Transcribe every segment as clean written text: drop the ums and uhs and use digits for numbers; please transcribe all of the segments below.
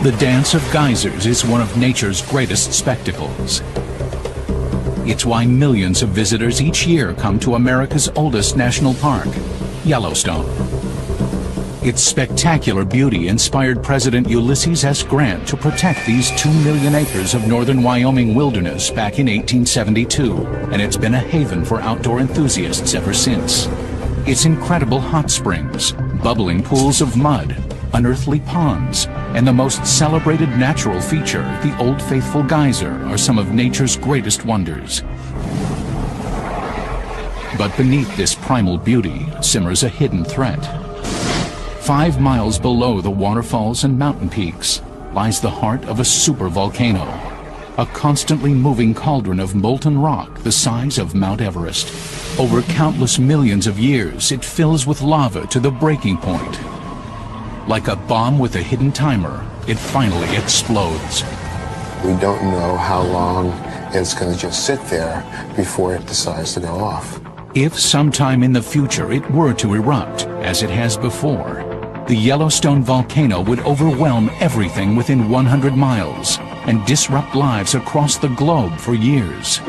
The dance of geysers is one of nature's greatest spectacles. It's why millions of visitors each year come to America's oldest national park, Yellowstone. Its spectacular beauty inspired President Ulysses S. Grant to protect these 2 million acres of northern Wyoming wilderness back in 1872, and it's been a haven for outdoor enthusiasts ever since. Its incredible hot springs, bubbling pools of mud, unearthly ponds, and the most celebrated natural feature, the Old Faithful Geyser, are some of nature's greatest wonders. But beneath this primal beauty simmers a hidden threat. 5 miles below the waterfalls and mountain peaks lies the heart of a supervolcano, a constantly moving cauldron of molten rock the size of Mount Everest. Over countless millions of years, it fills with lava to the breaking point. Like a bomb with a hidden timer, it finally explodes. We don't know how long it's going to just sit there before it decides to go off. If sometime in the future it were to erupt, as it has before, the Yellowstone volcano would overwhelm everything within 100 miles and disrupt lives across the globe for years.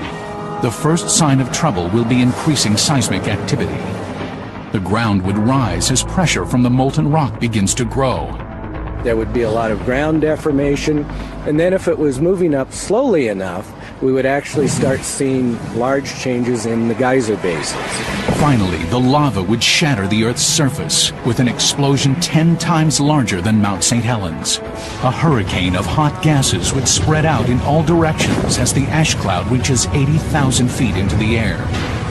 The first sign of trouble will be increasing seismic activity. The ground would rise as pressure from the molten rock begins to grow. There would be a lot of ground deformation, and then if it was moving up slowly enough, we would actually start seeing large changes in the geyser basins. Finally, the lava would shatter the Earth's surface with an explosion 10 times larger than Mount St. Helens. A hurricane of hot gases would spread out in all directions as the ash cloud reaches 80,000 feet into the air.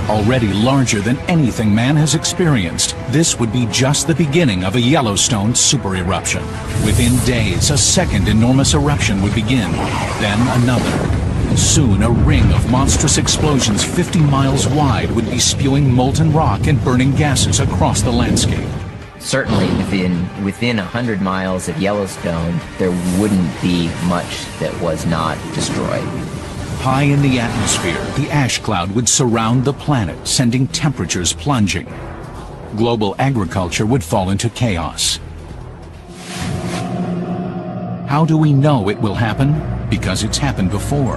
Already larger than anything man has experienced, this would be just the beginning of a Yellowstone super eruption. Within days, a second enormous eruption would begin, then another. Soon, a ring of monstrous explosions 50 miles wide would be spewing molten rock and burning gases across the landscape. Certainly within 100 miles of Yellowstone, there wouldn't be much that was not destroyed. High in the atmosphere, the ash cloud would surround the planet, sending temperatures plunging. Global agriculture would fall into chaos. How do we know it will happen? Because it's happened before.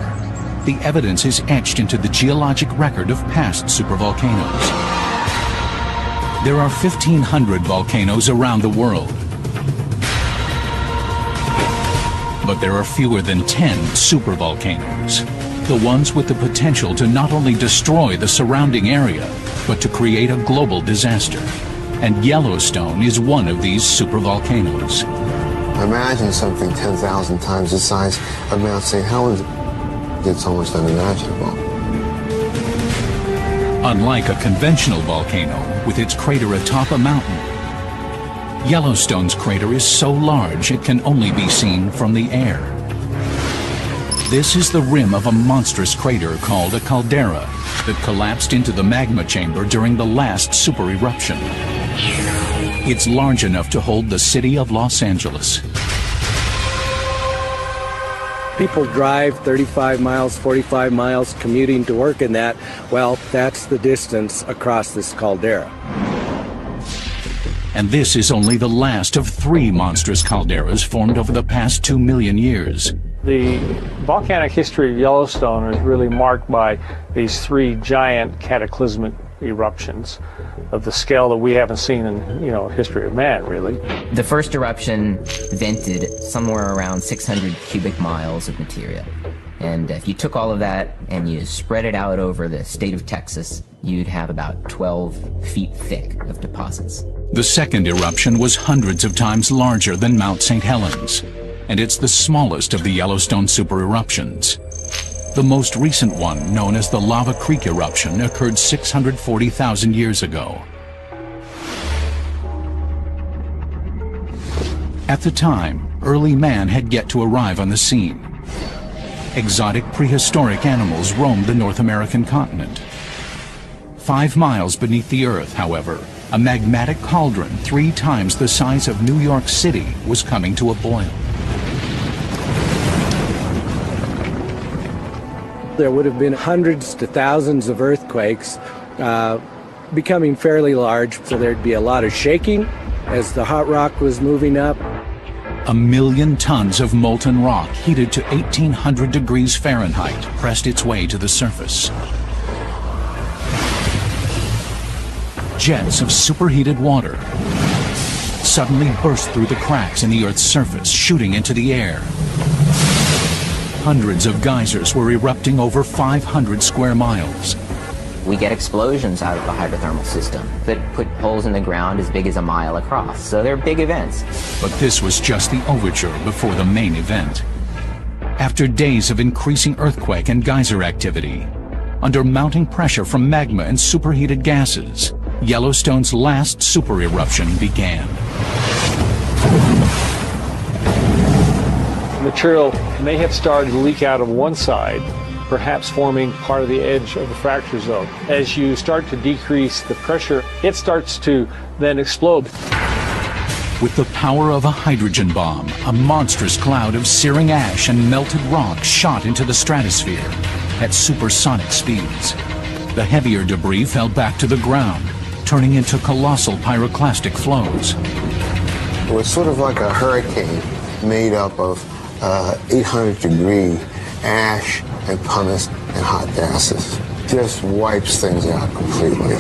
The evidence is etched into the geologic record of past supervolcanoes. There are 1,500 volcanoes around the world. But there are fewer than 10 supervolcanoes. The ones with the potential to not only destroy the surrounding area, but to create a global disaster. And Yellowstone is one of these supervolcanoes. Imagine something 10,000 times the size of Mount St. Helens. It's almost unimaginable. Unlike a conventional volcano with its crater atop a mountain, Yellowstone's crater is so large it can only be seen from the air. This is the rim of a monstrous crater called a caldera that collapsed into the magma chamber during the last super eruption. It's large enough to hold the city of Los Angeles. People drive 35 miles, 45 miles commuting to work in that. Well, that's the distance across this caldera. And this is only the last of 3 monstrous calderas formed over the past 2 million years. The volcanic history of Yellowstone is really marked by these 3 giant cataclysmic eruptions of the scale that we haven't seen in, history of man, really. The first eruption vented somewhere around 600 cubic miles of material. And if you took all of that and you spread it out over the state of Texas, you'd have about 12 feet thick of deposits. The second eruption was hundreds of times larger than Mount St. Helens, and it's the smallest of the Yellowstone supereruptions. The most recent one, known as the Lava Creek eruption, occurred 640,000 years ago. At the time, early man had yet to arrive on the scene. Exotic prehistoric animals roamed the North American continent. 5 miles beneath the Earth, however, a magmatic cauldron 3 times the size of New York City was coming to a boil. There would have been hundreds to thousands of earthquakes becoming fairly large, so there'd be a lot of shaking, as the hot rock was moving up. 1 million tons of molten rock heated to 1800 degrees Fahrenheit pressed its way to the surface. Jets of superheated water suddenly burst through the cracks in the Earth's surface, shooting into the air. Hundreds of geysers were erupting over 500 square miles. We get explosions out of the hydrothermal system that put holes in the ground as big as a mile across. So they're big events. But this was just the overture before the main event. After days of increasing earthquake and geyser activity, under mounting pressure from magma and superheated gases, Yellowstone's last super eruption began. Material may have started to leak out of one side, perhaps forming part of the edge of the fracture zone. As you start to decrease the pressure, it starts to then explode. With the power of a hydrogen bomb, a monstrous cloud of searing ash and melted rock shot into the stratosphere at supersonic speeds. The heavier debris fell back to the ground, turning into colossal pyroclastic flows. It was sort of like a hurricane made up of 800-degree ash and pumice and hot gases. Just wipes things out completely.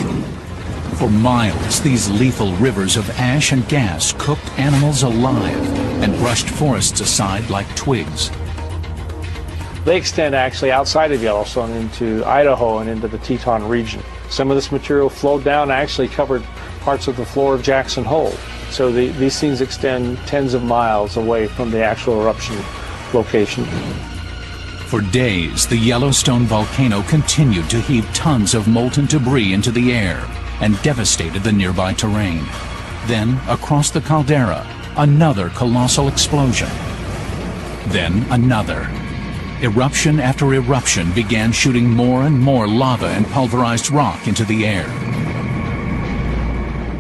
For miles, these lethal rivers of ash and gas cooked animals alive and brushed forests aside like twigs. They extend actually outside of Yellowstone into Idaho and into the Teton region. Some of this material flowed down and actually covered parts of the floor of Jackson Hole. So these things extend tens of miles away from the actual eruption location. For days, the Yellowstone volcano continued to heave tons of molten debris into the air and devastated the nearby terrain. Then, across the caldera, another colossal explosion. Then another. Eruption after eruption began shooting more and more lava and pulverized rock into the air.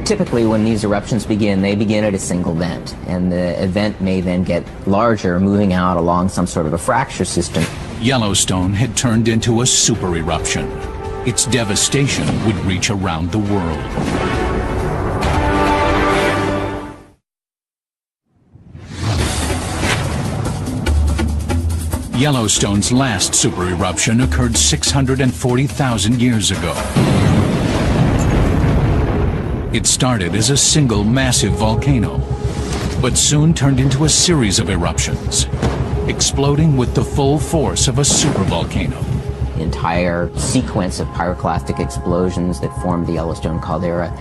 Typically, when these eruptions begin, they begin at a single vent, and the event may then get larger, moving out along some sort of a fracture system. Yellowstone had turned into a super eruption. Its devastation would reach around the world. Yellowstone's last super eruption occurred 640,000 years ago. It started as a single massive volcano, but soon turned into a series of eruptions, exploding with the full force of a supervolcano. The entire sequence of pyroclastic explosions that formed the Yellowstone caldera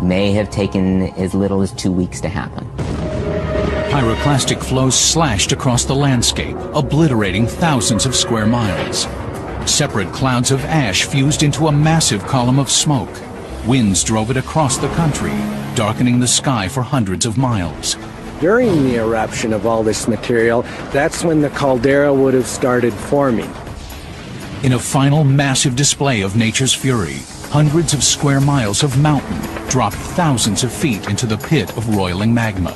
may have taken as little as 2 weeks to happen. Pyroclastic flows slashed across the landscape, obliterating thousands of square miles. Separate clouds of ash fused into a massive column of smoke. Winds drove it across the country, darkening the sky for hundreds of miles. During the eruption of all this material, that's when the caldera would have started forming. In a final massive display of nature's fury, hundreds of square miles of mountain dropped thousands of feet into the pit of roiling magma.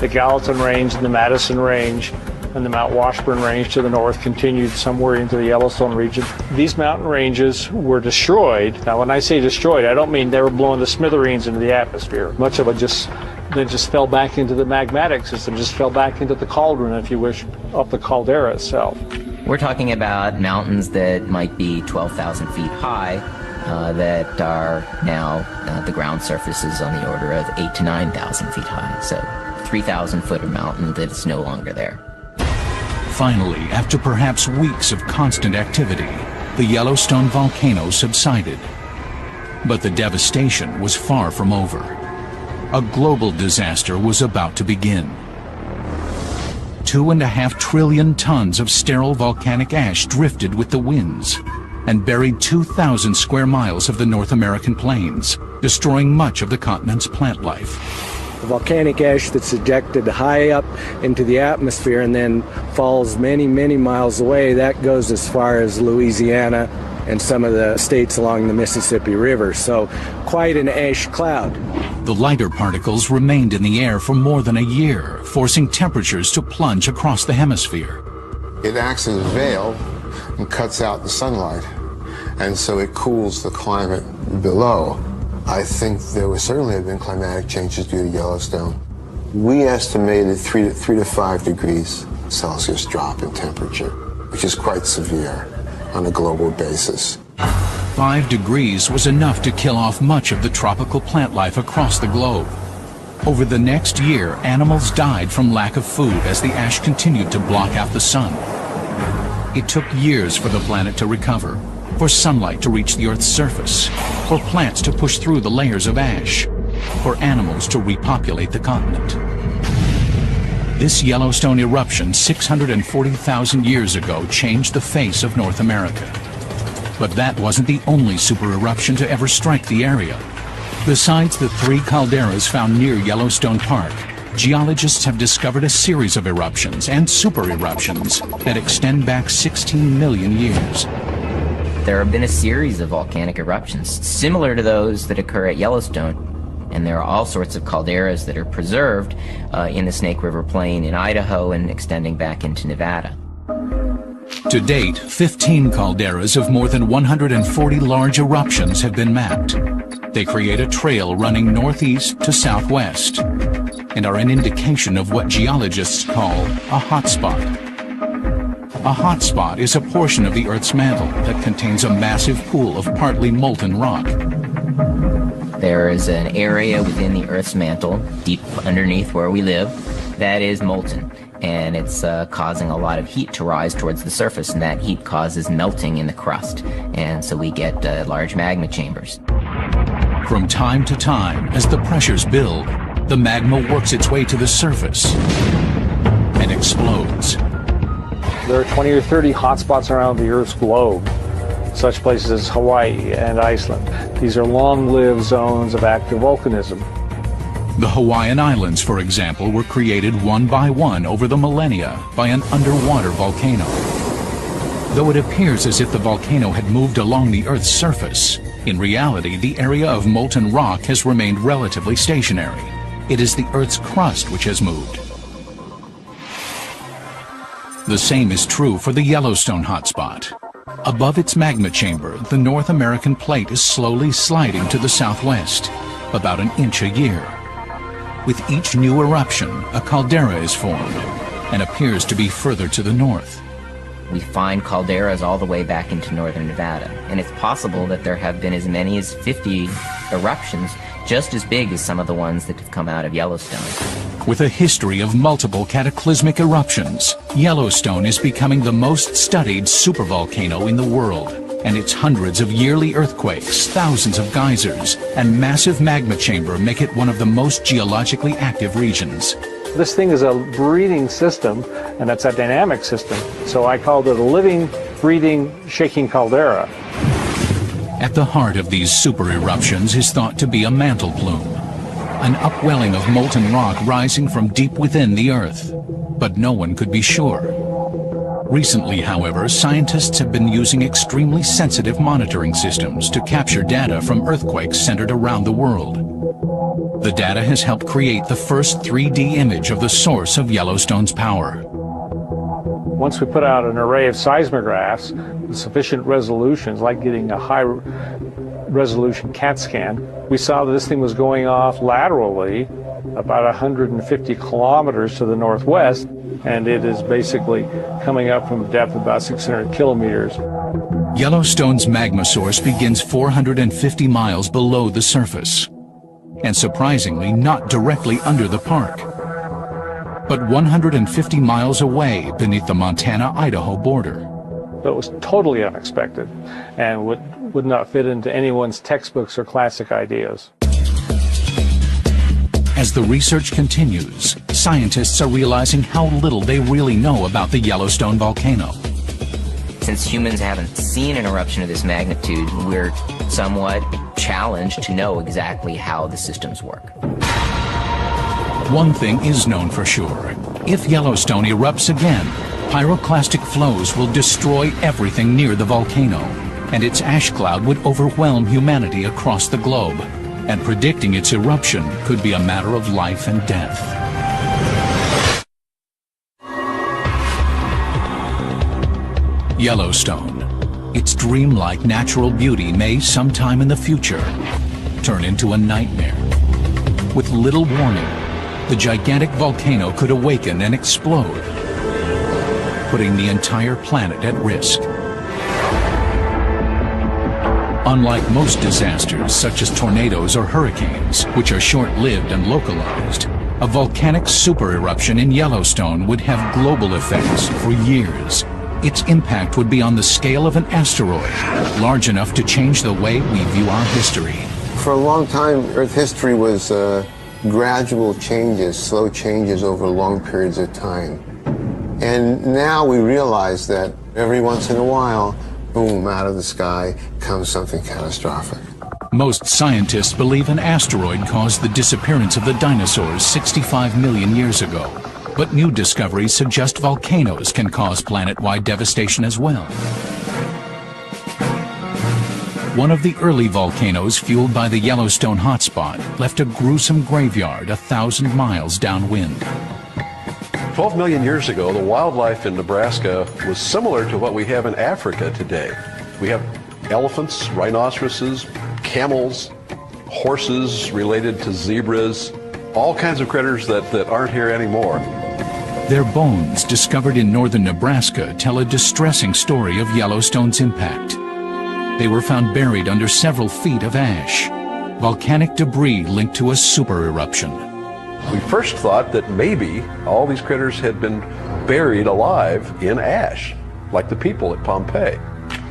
The Gallatin Range and the Madison Range and the Mount Washburn Range to the north continued somewhere into the Yellowstone region. These mountain ranges were destroyed. Now, when I say destroyed, I don't mean they were blown to smithereens into the atmosphere. Much of it just fell back into the magmatic system, just fell back into the cauldron, if you wish, up the caldera itself. We're talking about mountains that might be 12,000 feet high that are now, the ground surface is on the order of 8,000 to 9,000 feet high. So 3,000 foot of mountain that's no longer there. Finally, after perhaps weeks of constant activity, the Yellowstone volcano subsided. But the devastation was far from over. A global disaster was about to begin. 2.5 trillion tons of sterile volcanic ash drifted with the winds and buried 2,000 square miles of the North American plains, destroying much of the continent's plant life. The volcanic ash that's ejected high up into the atmosphere and then falls many, many miles away, that goes as far as Louisiana and some of the states along the Mississippi River. So quite an ash cloud. The lighter particles remained in the air for more than a year, forcing temperatures to plunge across the hemisphere. It acts as a veil and cuts out the sunlight, and so it cools the climate below. I think there would certainly have been climatic changes due to Yellowstone. We estimated 3 to 5 degrees Celsius drop in temperature, which is quite severe on a global basis. 5 degrees was enough to kill off much of the tropical plant life across the globe. Over the next year, animals died from lack of food as the ash continued to block out the sun. It took years for the planet to recover, for sunlight to reach the Earth's surface, for plants to push through the layers of ash, for animals to repopulate the continent. This Yellowstone eruption 640,000 years ago changed the face of North America. But that wasn't the only super eruption to ever strike the area. Besides the 3 calderas found near Yellowstone Park, geologists have discovered a series of eruptions and super eruptions that extend back 16 million years. There have been a series of volcanic eruptions similar to those that occur at Yellowstone, and there are all sorts of calderas that are preserved in the Snake River Plain in Idaho and extending back into Nevada. To date, 15 calderas of more than 140 large eruptions have been mapped. They create a trail running northeast to southwest and are an indication of what geologists call a hotspot. A hotspot is a portion of the Earth's mantle that contains a massive pool of partly molten rock. There is an area within the Earth's mantle, deep underneath where we live, that is molten. And it's causing a lot of heat to rise towards the surface, and that heat causes melting in the crust. And so we get large magma chambers. From time to time, as the pressures build, the magma works its way to the surface and explodes. There are 20 or 30 hotspots around the Earth's globe, such places as Hawaii and Iceland. These are long-lived zones of active volcanism. The Hawaiian Islands, for example, were created one by one over the millennia by an underwater volcano. Though it appears as if the volcano had moved along the Earth's surface, in reality, the area of molten rock has remained relatively stationary. It is the Earth's crust which has moved. The same is true for the Yellowstone hotspot. Above its magma chamber, the North American plate is slowly sliding to the southwest, about an inch a year. With each new eruption, a caldera is formed and appears to be further to the north. We find calderas all the way back into northern Nevada, and it's possible that there have been as many as 50 eruptions just as big as some of the ones that have come out of Yellowstone. With a history of multiple cataclysmic eruptions, Yellowstone is becoming the most studied supervolcano in the world, and its hundreds of yearly earthquakes, thousands of geysers, and massive magma chamber make it one of the most geologically active regions. This thing is a breathing system, and it's a dynamic system, so I called it a living, breathing, shaking caldera. At the heart of these super eruptions is thought to be a mantle plume, an upwelling of molten rock rising from deep within the Earth, but no one could be sure. Recently, however, scientists have been using extremely sensitive monitoring systems to capture data from earthquakes centered around the world. The data has helped create the first 3D image of the source of Yellowstone's power. Once we put out an array of seismographs with sufficient resolutions, like getting a high resolution CAT scan, we saw that this thing was going off laterally about 150 kilometers to the northwest, and it is basically coming up from a depth of about 600 kilometers. Yellowstone's magma source begins 450 miles below the surface, and surprisingly not directly under the park, but 150 miles away beneath the Montana-Idaho border. It was totally unexpected and would not fit into anyone's textbooks or classic ideas. As the research continues, scientists are realizing how little they really know about the Yellowstone volcano. Since humans haven't seen an eruption of this magnitude, we're somewhat challenged to know exactly how the systems work. One thing is known for sure. If Yellowstone erupts again, pyroclastic flows will destroy everything near the volcano, and its ash cloud would overwhelm humanity across the globe, and predicting its eruption could be a matter of life and death. Yellowstone. Its dreamlike natural beauty may sometime in the future turn into a nightmare. With little warning, the gigantic volcano could awaken and explode, putting the entire planet at risk. Unlike most disasters, such as tornadoes or hurricanes, which are short-lived and localized, a volcanic supereruption in Yellowstone would have global effects for years. Its impact would be on the scale of an asteroid, large enough to change the way we view our history. For a long time, Earth history was gradual changes, slow changes over long periods of time. And now we realize that every once in a while, boom, out of the sky comes something catastrophic. Most scientists believe an asteroid caused the disappearance of the dinosaurs 65 million years ago. But new discoveries suggest volcanoes can cause planet-wide devastation as well. One of the early volcanoes fueled by the Yellowstone hotspot left a gruesome graveyard 1,000 miles downwind. 12 million years ago, the wildlife in Nebraska was similar to what we have in Africa today. We have elephants, rhinoceroses, camels, horses related to zebras, all kinds of critters that aren't here anymore. Their bones, discovered in northern Nebraska, tell a distressing story of Yellowstone's impact. They were found buried under several feet of ash, volcanic debris linked to a supereruption. We first thought that maybe all these critters had been buried alive in ash, like the people at Pompeii.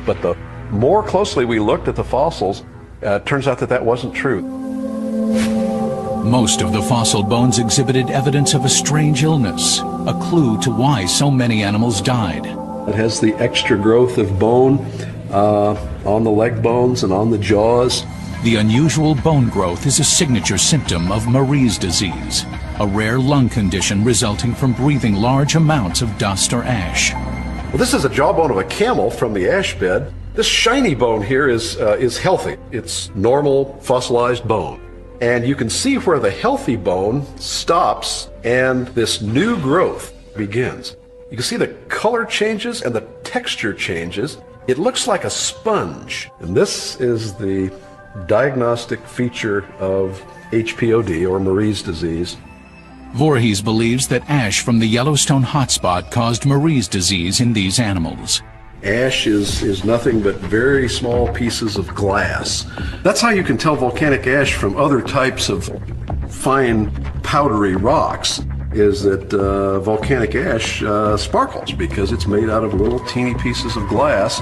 But the more closely we looked at the fossils, it turns out that wasn't true. Most of the fossil bones exhibited evidence of a strange illness, a clue to why so many animals died. It has the extra growth of bone on the leg bones and on the jaws. The unusual bone growth is a signature symptom of Marie's disease, a rare lung condition resulting from breathing large amounts of dust or ash. Well, this is a jawbone of a camel from the ash bed. This shiny bone here is healthy. It's normal fossilized bone. And you can see where the healthy bone stops and this new growth begins. You can see the color changes and the texture changes. It looks like a sponge. And this is the diagnostic feature of HPOD, or Marie's disease. Voorhees believes that ash from the Yellowstone hotspot caused Marie's disease in these animals. Ash is nothing but very small pieces of glass. That's how you can tell volcanic ash from other types of fine powdery rocks, is that volcanic ash sparkles because it's made out of little teeny pieces of glass.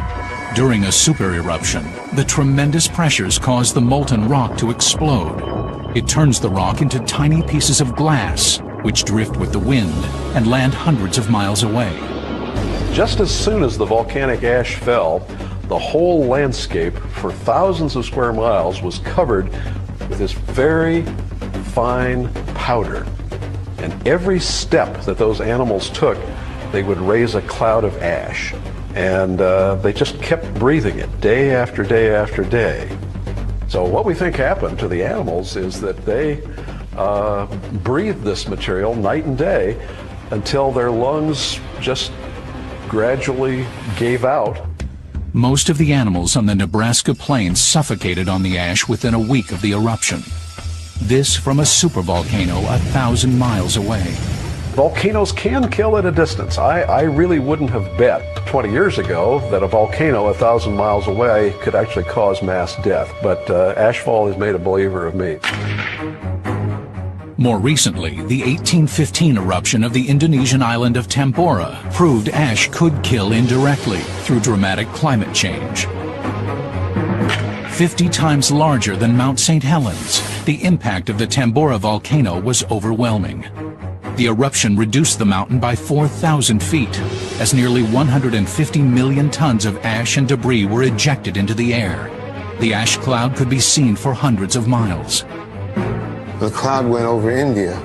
During a supereruption, the tremendous pressures cause the molten rock to explode. It turns the rock into tiny pieces of glass, which drift with the wind and land hundreds of miles away. Just as soon as the volcanic ash fell, the whole landscape for thousands of square miles was covered with this very fine powder. And every step that those animals took, they would raise a cloud of ash. And they just kept breathing it day after day after day. So what we think happened to the animals is that they breathed this material night and day until their lungs just gradually gave out. Most of the animals on the Nebraska plains suffocated on the ash within a week of the eruption. This from a supervolcano 1,000 miles away. Volcanoes can kill at a distance. I really wouldn't have bet 20 years ago that a volcano 1,000 miles away could actually cause mass death, but ashfall has made a believer of me. More recently, the 1815 eruption of the Indonesian island of Tambora proved ash could kill indirectly through dramatic climate change. 50 times larger than Mount St. Helens, the impact of the Tambora volcano was overwhelming. The eruption reduced the mountain by 4,000 feet, as nearly 150 million tons of ash and debris were ejected into the air. The ash cloud could be seen for hundreds of miles. The cloud went over India,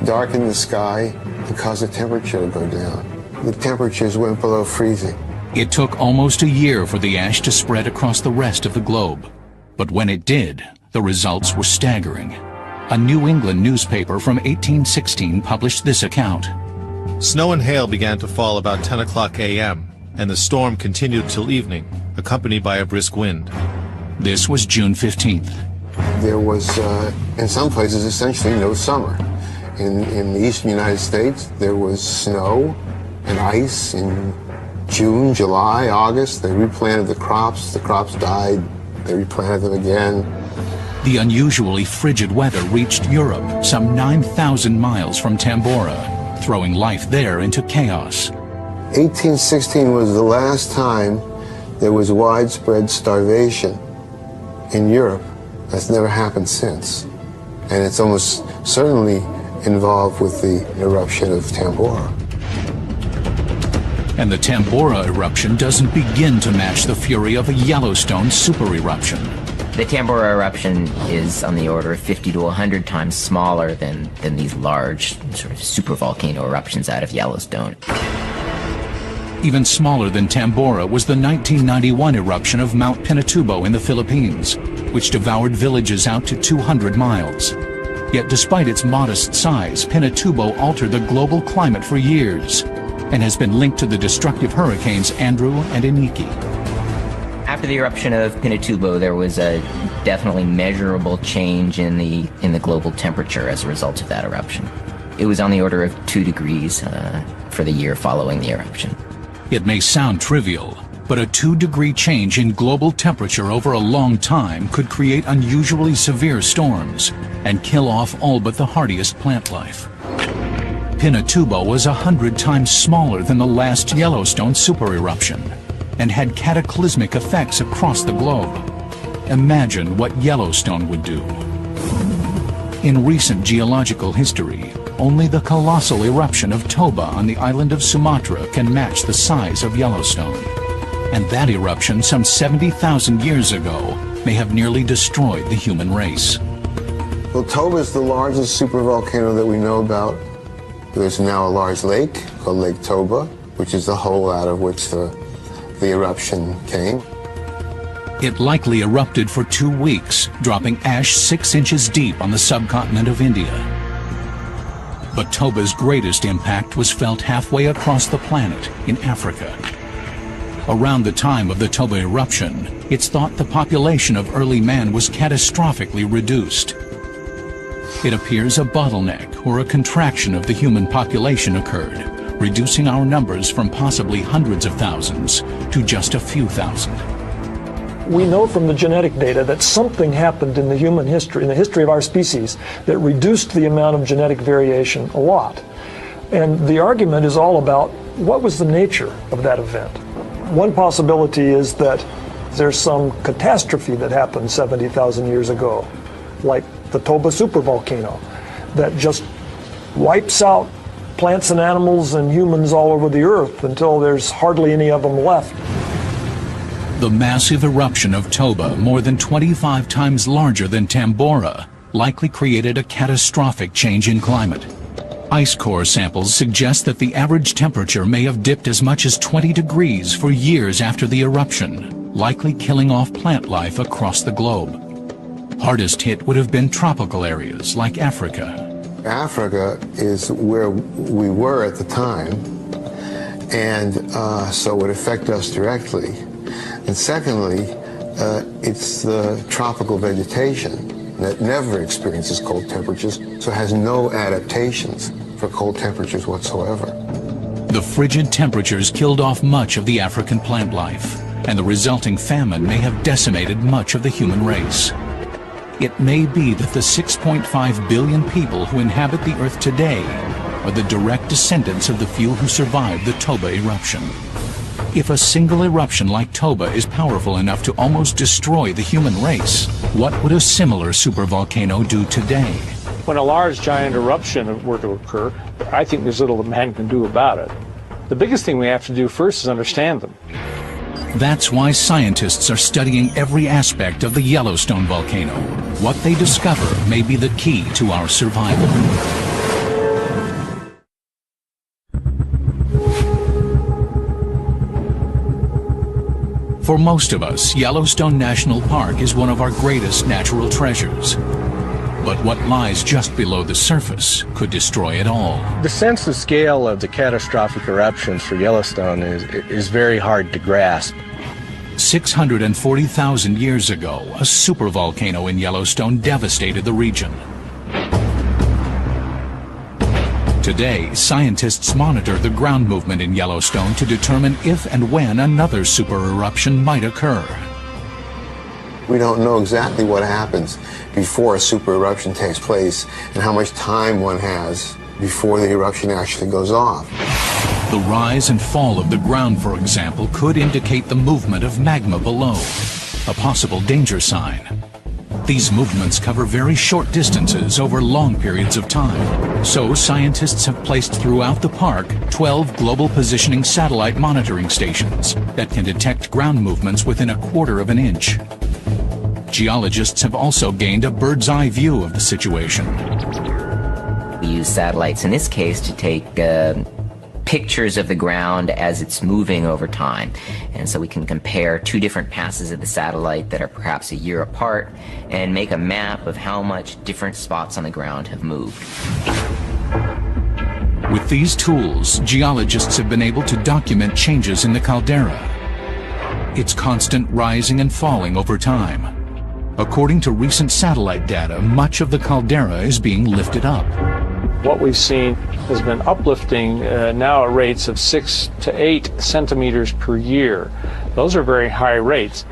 darkened the sky, and caused the temperature to go down. The temperatures went below freezing. It took almost a year for the ash to spread across the rest of the globe. But when it did, the results were staggering. A New England newspaper from 1816 published this account. Snow and hail began to fall about 10 o'clock a.m., and the storm continued till evening, accompanied by a brisk wind. This was June 15th. there was, in some places, essentially no summer. In the eastern United States, there was snow and ice in June, July, August. They replanted the crops died, they replanted them again. The unusually frigid weather reached Europe, some 9,000 miles from Tambora, throwing life there into chaos. 1816 was the last time there was widespread starvation in Europe. That's never happened since. And it's almost certainly involved with the eruption of Tambora. And the Tambora eruption doesn't begin to match the fury of a Yellowstone super eruption. The Tambora eruption is on the order of 50 to 100 times smaller than these large sort of supervolcano eruptions out of Yellowstone. Even smaller than Tambora was the 1991 eruption of Mount Pinatubo in the Philippines, which devoured villages out to 200 miles. Yet despite its modest size, Pinatubo altered the global climate for years and has been linked to the destructive hurricanes Andrew and Iniki. After the eruption of Pinatubo, there was a definitely measurable change in the global temperature as a result of that eruption. It was on the order of 2 degrees for the year following the eruption. It may sound trivial, but a 2-degree change in global temperature over a long time could create unusually severe storms and kill off all but the hardiest plant life. Pinatubo was 100 times smaller than the last Yellowstone super eruption and had cataclysmic effects across the globe. Imagine what Yellowstone would do. In recent geological history, only the colossal eruption of Toba on the island of Sumatra can match the size of Yellowstone. And that eruption some 70,000 years ago may have nearly destroyed the human race. Well, Toba is the largest supervolcano that we know about. There's now a large lake called Lake Toba, which is the hole out of which the eruption came. It likely erupted for 2 weeks, dropping ash 6 inches deep on the subcontinent of India. But Toba's greatest impact was felt halfway across the planet, in Africa. Around the time of the Toba eruption, it's thought the population of early man was catastrophically reduced. It appears a bottleneck or a contraction of the human population occurred, reducing our numbers from possibly hundreds of thousands to just a few thousand. We know from the genetic data that something happened in the human history, in the history of our species, that reduced the amount of genetic variation a lot. And the argument is all about what was the nature of that event. One possibility is that there's some catastrophe that happened 70,000 years ago, like the Toba supervolcano, that just wipes out plants and animals and humans all over the earth until there's hardly any of them left. The massive eruption of Toba, more than 25 times larger than Tambora, likely created a catastrophic change in climate. Ice core samples suggest that the average temperature may have dipped as much as 20 degrees for years after the eruption, likely killing off plant life across the globe. Hardest hit would have been tropical areas like Africa. Africa is where we were at the time, and so it would affect us directly. And secondly, it's the tropical vegetation that never experiences cold temperatures, so has no adaptations for cold temperatures whatsoever. The frigid temperatures killed off much of the African plant life, and the resulting famine may have decimated much of the human race. It may be that the 6.5 billion people who inhabit the Earth today are the direct descendants of the few who survived the Toba eruption. If a single eruption like Toba is powerful enough to almost destroy the human race, what would a similar supervolcano do today? When a large giant eruption were to occur, I think there's little that man can do about it. The biggest thing we have to do first is understand them. That's why scientists are studying every aspect of the Yellowstone volcano. What they discover may be the key to our survival. For most of us, Yellowstone National Park is one of our greatest natural treasures. But what lies just below the surface could destroy it all. The sense of scale of the catastrophic eruptions for Yellowstone is very hard to grasp. 640,000 years ago, a supervolcano in Yellowstone devastated the region. Today, scientists monitor the ground movement in Yellowstone to determine if and when another supereruption might occur. We don't know exactly what happens before a supereruption takes place and how much time one has before the eruption actually goes off. The rise and fall of the ground, for example, could indicate the movement of magma below, a possible danger sign. These movements cover very short distances over long periods of time. So scientists have placed throughout the park 12 global positioning satellite monitoring stations that can detect ground movements within 1/4 of an inch. Geologists have also gained a bird's eye view of the situation. We use satellites in this case to take pictures of the ground as it's moving over time. And so we can compare two different passes of the satellite that are perhaps a year apart and make a map of how much different spots on the ground have moved. With these tools, geologists have been able to document changes in the caldera, its constant rising and falling over time. According to recent satellite data, much of the caldera is being lifted up. What we've seen has been uplifting now at rates of 6 to 8 centimeters per year. Those are very high rates.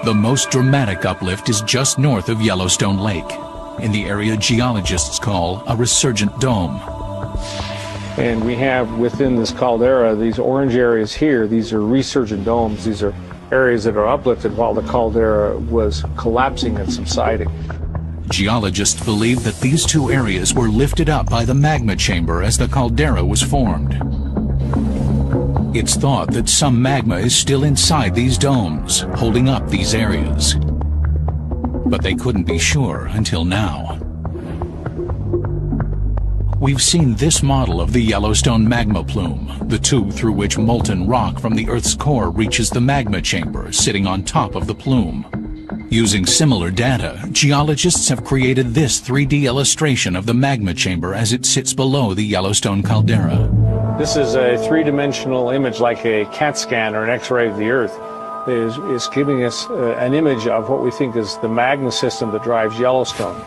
The most dramatic uplift is just north of Yellowstone Lake, in the area geologists call a resurgent dome. And we have within this caldera, these orange areas here, these are resurgent domes. These are areas that are uplifted while the caldera was collapsing and subsiding. Geologists believe that these two areas were lifted up by the magma chamber as the caldera was formed. It's thought that some magma is still inside these domes, holding up these areas. But they couldn't be sure until now. We've seen this model of the Yellowstone magma plume, the tube through which molten rock from the Earth's core reaches the magma chamber sitting on top of the plume. Using similar data, geologists have created this 3D illustration of the magma chamber as it sits below the Yellowstone caldera. This is a three-dimensional image like a CAT scan or an X-ray of the Earth. It is giving us an image of what we think is the magma system that drives Yellowstone.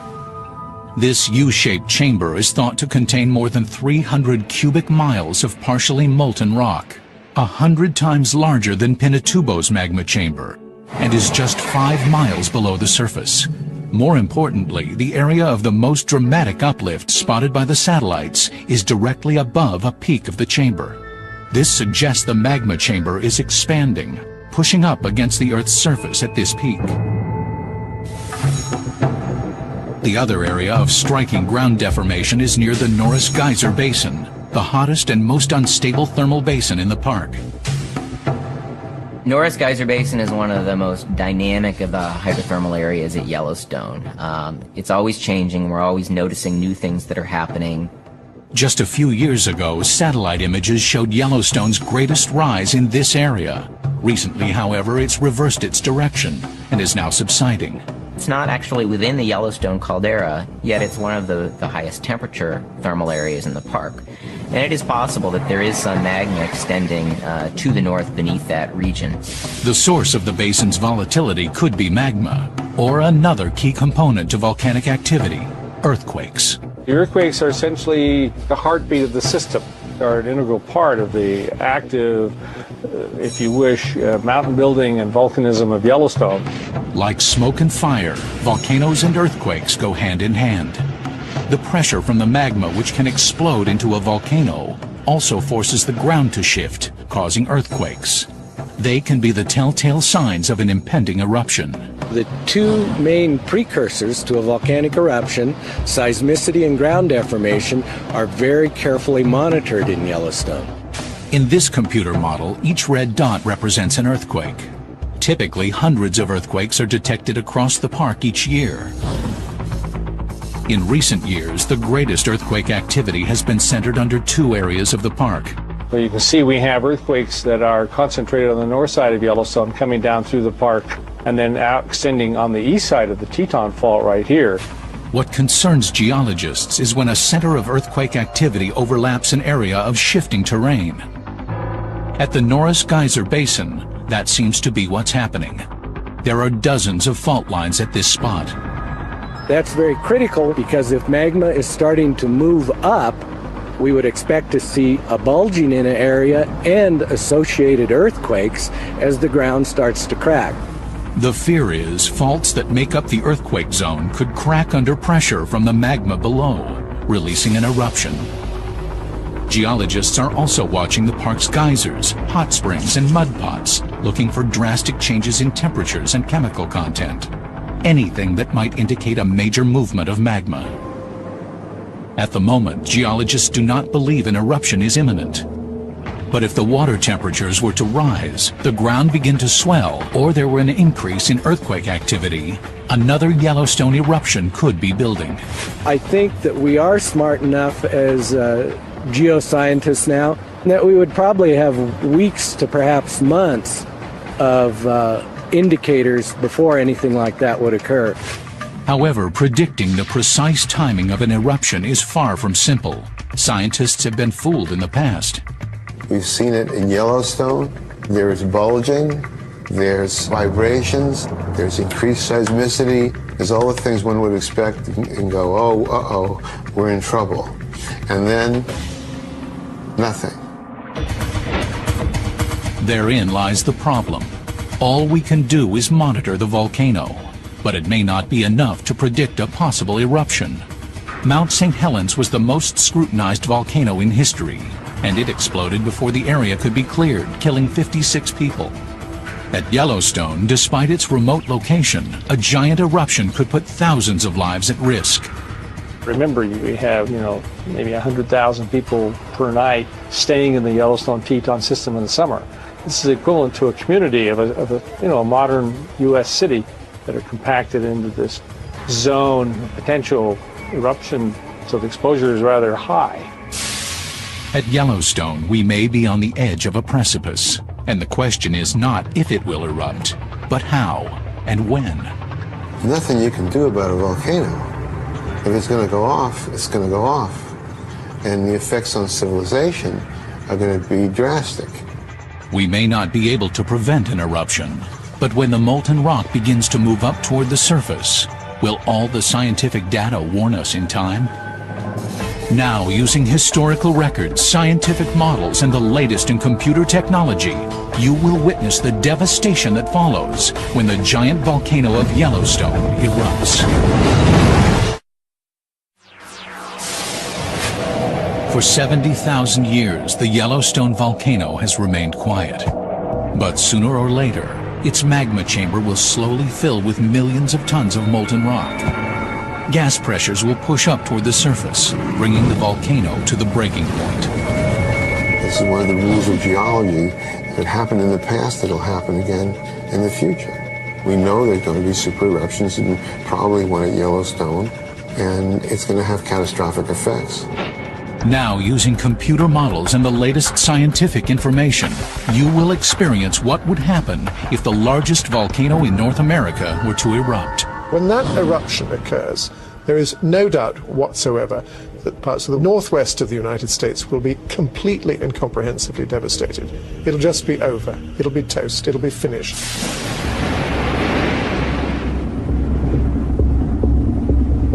This U-shaped chamber is thought to contain more than 300 cubic miles of partially molten rock, 100 times larger than Pinatubo's magma chamber, and is just 5 miles below the surface. More importantly, the area of the most dramatic uplift spotted by the satellites is directly above a peak of the chamber. This suggests the magma chamber is expanding, pushing up against the Earth's surface at this peak. The other area of striking ground deformation is near the Norris Geyser Basin, the hottest and most unstable thermal basin in the park. Norris Geyser Basin is one of the most dynamic of the hydrothermal areas at Yellowstone. It's always changing. We're always noticing new things that are happening. Just a few years ago, satellite images showed Yellowstone's greatest rise in this area. Recently, however, it's reversed its direction and is now subsiding. It's not actually within the Yellowstone caldera, yet it's one of the highest temperature thermal areas in the park. And it is possible that there is some magma extending to the north beneath that region. The source of the basin's volatility could be magma, or another key component to volcanic activity, earthquakes. The earthquakes are essentially the heartbeat of the system. They are an integral part of the active, if you wish, mountain building and volcanism of Yellowstone. Like smoke and fire, volcanoes and earthquakes go hand in hand. The pressure from the magma, which can explode into a volcano, also forces the ground to shift, causing earthquakes. They can be the telltale signs of an impending eruption. The two main precursors to a volcanic eruption, seismicity and ground deformation, are very carefully monitored in Yellowstone. In this computer model, each red dot represents an earthquake. Typically, hundreds of earthquakes are detected across the park each year. In recent years, the greatest earthquake activity has been centered under two areas of the park. Well, you can see we have earthquakes that are concentrated on the north side of Yellowstone coming down through the park and then out extending on the east side of the Teton Fault right here. What concerns geologists is when a center of earthquake activity overlaps an area of shifting terrain. At the Norris Geyser Basin, That seems to be what's happening. There are dozens of fault lines at this spot. That's very critical because if magma is starting to move up, we would expect to see a bulging in an area and associated earthquakes as the ground starts to crack. The fear is faults that make up the earthquake zone could crack under pressure from the magma below, releasing an eruption. Geologists are also watching the park's geysers, hot springs, and mud pots, looking for drastic changes in temperatures and chemical content. Anything that might indicate a major movement of magma. At the moment, geologists do not believe an eruption is imminent. But if the water temperatures were to rise, the ground begin to swell, or there were an increase in earthquake activity, another Yellowstone eruption could be building. I think that we are smart enough as geoscientists now that we would probably have weeks to perhaps months of indicators before anything like that would occur. However, predicting the precise timing of an eruption is far from simple. Scientists have been fooled in the past. We've seen it in Yellowstone. There's bulging, there's vibrations, there's increased seismicity. There's all the things one would expect and go, oh, uh-oh, we're in trouble. And then, nothing. Therein lies the problem. All we can do is monitor the volcano, but it may not be enough to predict a possible eruption. Mount St. Helens was the most scrutinized volcano in history, and it exploded before the area could be cleared, killing 56 people. At Yellowstone, despite its remote location, a giant eruption could put thousands of lives at risk. Remember, we have, maybe 100,000 people per night staying in the Yellowstone Teton system in the summer. This is equivalent to a community of a modern U.S. city that are compacted into this zone of potential eruption, so the exposure is rather high. At Yellowstone, we may be on the edge of a precipice, and the question is not if it will erupt, but how and when. Nothing you can do about a volcano. If it's going to go off, it's going to go off. And the effects on civilization are going to be drastic. We may not be able to prevent an eruption, but when the molten rock begins to move up toward the surface, will all the scientific data warn us in time? Now, using historical records, scientific models, and the latest in computer technology, you will witness the devastation that follows when the giant volcano of Yellowstone erupts. For 70,000 years, the Yellowstone volcano has remained quiet. But sooner or later, its magma chamber will slowly fill with millions of tons of molten rock. Gas pressures will push up toward the surface, bringing the volcano to the breaking point. This is one of the rules of geology. If it happened in the past, it'll happen again in the future. We know there's going to be super eruptions, and probably one at Yellowstone, and it's going to have catastrophic effects. Now, using computer models and the latest scientific information, you will experience what would happen if the largest volcano in North America were to erupt. When that eruption occurs, there is no doubt whatsoever that parts of the northwest of the United States will be completely and comprehensively devastated. It'll just be over. It'll be toast. It'll be finished.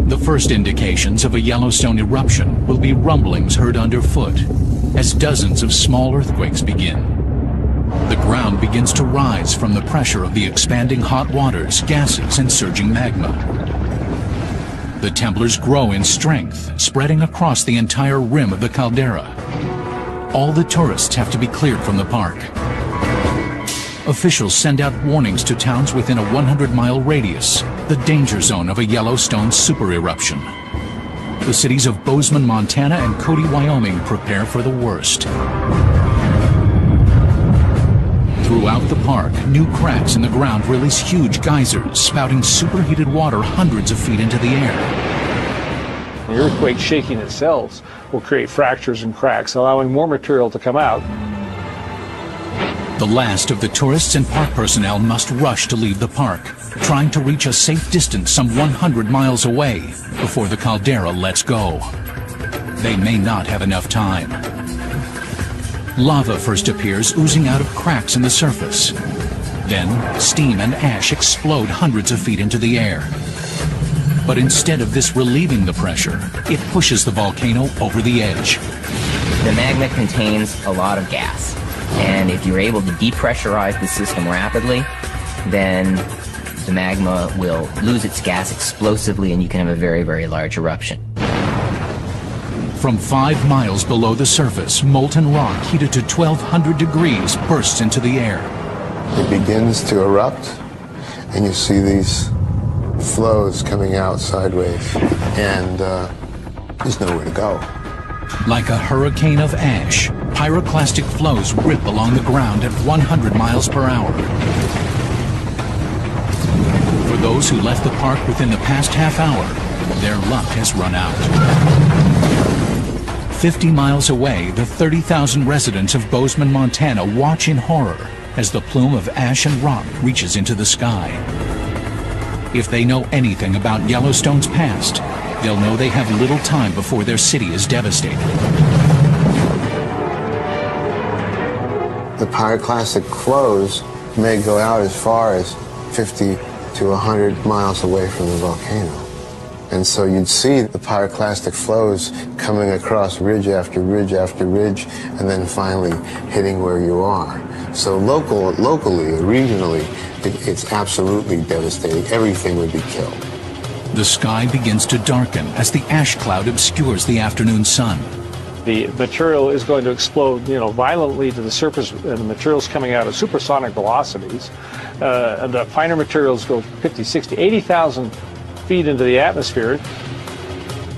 The first indications of a Yellowstone eruption will be rumblings heard underfoot as dozens of small earthquakes begin. The ground begins to rise from the pressure of the expanding hot waters, gases, and surging magma. The temblors grow in strength, spreading across the entire rim of the caldera. All the tourists have to be cleared from the park. Officials send out warnings to towns within a 100-mile radius, the danger zone of a Yellowstone super eruption. The cities of Bozeman, Montana and Cody, Wyoming prepare for the worst. Throughout the park, new cracks in the ground release huge geysers, spouting superheated water hundreds of feet into the air. The earthquake shaking itself will create fractures and cracks, allowing more material to come out. The last of the tourists and park personnel must rush to leave the park, trying to reach a safe distance some 100 miles away before the caldera lets go. They may not have enough time. Lava first appears oozing out of cracks in the surface. Then, steam and ash explode hundreds of feet into the air. But instead of this relieving the pressure, it pushes the volcano over the edge. The magma contains a lot of gas, and if you're able to depressurize the system rapidly, then the magma will lose its gas explosively and you can have a very, very large eruption. From 5 miles below the surface, molten rock heated to 1200 degrees bursts into the air. It begins to erupt, and you see these flows coming out sideways, and there's nowhere to go. Like a hurricane of ash, pyroclastic flows rip along the ground at 100 miles per hour. For those who left the park within the past half hour, their luck has run out. 50 miles away, the 30,000 residents of Bozeman, Montana watch in horror as the plume of ash and rock reaches into the sky. If they know anything about Yellowstone's past, they'll know they have little time before their city is devastated. The pyroclastic flows may go out as far as 50 to 100 miles away from the volcano. And so you'd see the pyroclastic flows coming across ridge after ridge after ridge, and then finally hitting where you are. So locally, regionally, it's absolutely devastating. Everything would be killed. The sky begins to darken as the ash cloud obscures the afternoon sun. The material is going to explode, violently to the surface, and the material's coming out at supersonic velocities. And the finer materials go 50, 60, 80,000 feet into the atmosphere.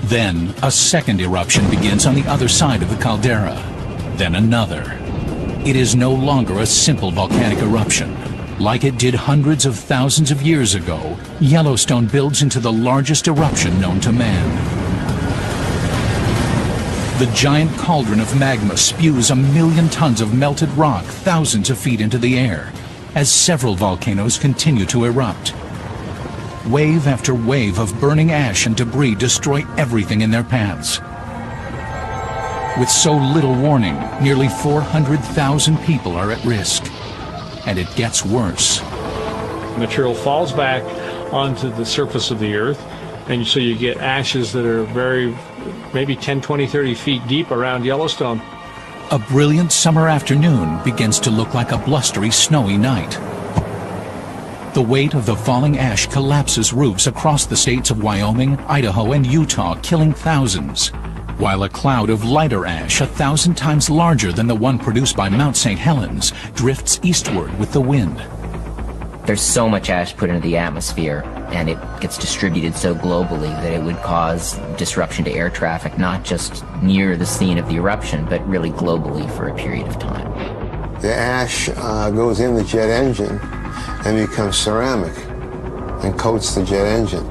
Then a second eruption begins on the other side of the caldera. Then another. It is no longer a simple volcanic eruption. Like it did hundreds of thousands of years ago, Yellowstone builds into the largest eruption known to man. The giant cauldron of magma spews 1 million tons of melted rock thousands of feet into the air as several volcanoes continue to erupt. Wave after wave of burning ash and debris destroy everything in their paths. With so little warning, nearly 400,000 people are at risk. And it gets worse. Material falls back onto the surface of the earth, and so you get ashes that are maybe 10, 20, 30 feet deep around Yellowstone. A brilliant summer afternoon begins to look like a blustery, snowy night. The weight of the falling ash collapses roofs across the states of Wyoming, Idaho, and Utah, killing thousands, while a cloud of lighter ash 1,000 times larger than the one produced by Mount St. Helens drifts eastward with the wind. There's so much ash put into the atmosphere, and it gets distributed so globally that it would cause disruption to air traffic, not just near the scene of the eruption, but really globally for a period of time. The ash goes in the jet engine and becomes ceramic and coats the jet engine.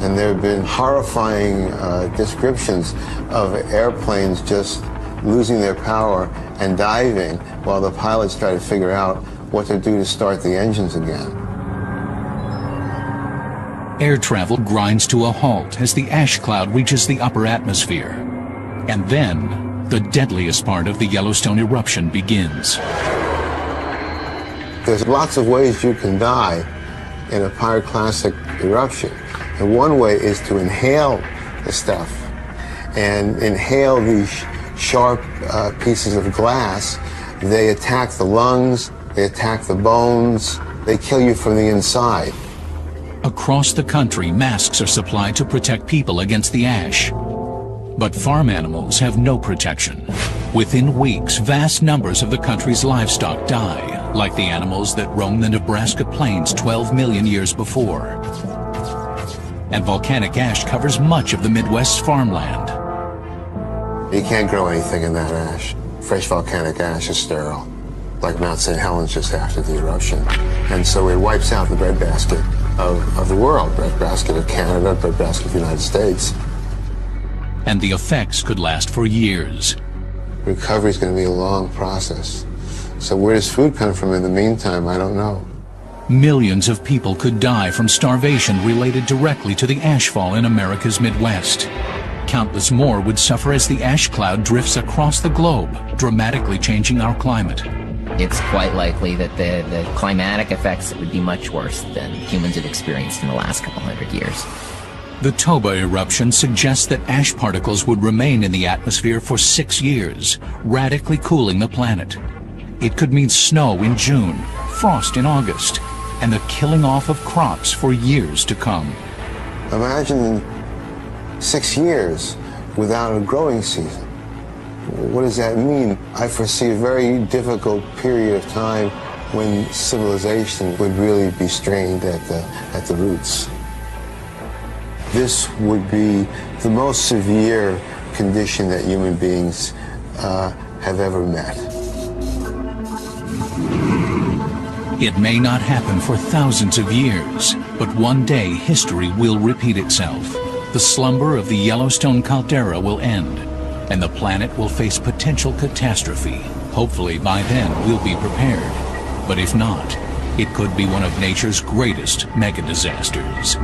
And there have been horrifying descriptions of airplanes just losing their power and diving while the pilots try to figure out what to do to start the engines again. Air travel grinds to a halt as the ash cloud reaches the upper atmosphere. And then, the deadliest part of the Yellowstone eruption begins. There's lots of ways you can die in a pyroclastic eruption. And one way is to inhale the stuff and inhale these sharp pieces of glass. They attack the lungs, they attack the bones, they kill you from the inside. Across the country, masks are supplied to protect people against the ash. But farm animals have no protection. Within weeks, vast numbers of the country's livestock die, like the animals that roam the Nebraska plains 12 million years before. And volcanic ash covers much of the Midwest's farmland. You can't grow anything in that ash. Fresh volcanic ash is sterile, like Mount St. Helens just after the eruption. And so it wipes out the breadbasket of the world, breadbasket of Canada, breadbasket of the United States. And the effects could last for years. Recovery is going to be a long process. So where does food come from in the meantime? I don't know. Millions of people could die from starvation related directly to the ashfall in America's Midwest. Countless more would suffer as the ash cloud drifts across the globe, dramatically changing our climate. it's quite likely that the climatic effects would be much worse than humans have experienced in the last couple hundred years. The Toba eruption suggests that ash particles would remain in the atmosphere for 6 years, radically cooling the planet. It could mean snow in June, frost in August, and the killing off of crops for years to come. Imagine 6 years without a growing season. What does that mean? I foresee a very difficult period of time when civilization would really be strained at the roots. This would be the most severe condition that human beings have ever met. It may not happen for thousands of years, but one day history will repeat itself. The slumber of the Yellowstone caldera will end, and the planet will face potential catastrophe. Hopefully by then we'll be prepared. But if not, it could be one of nature's greatest mega disasters.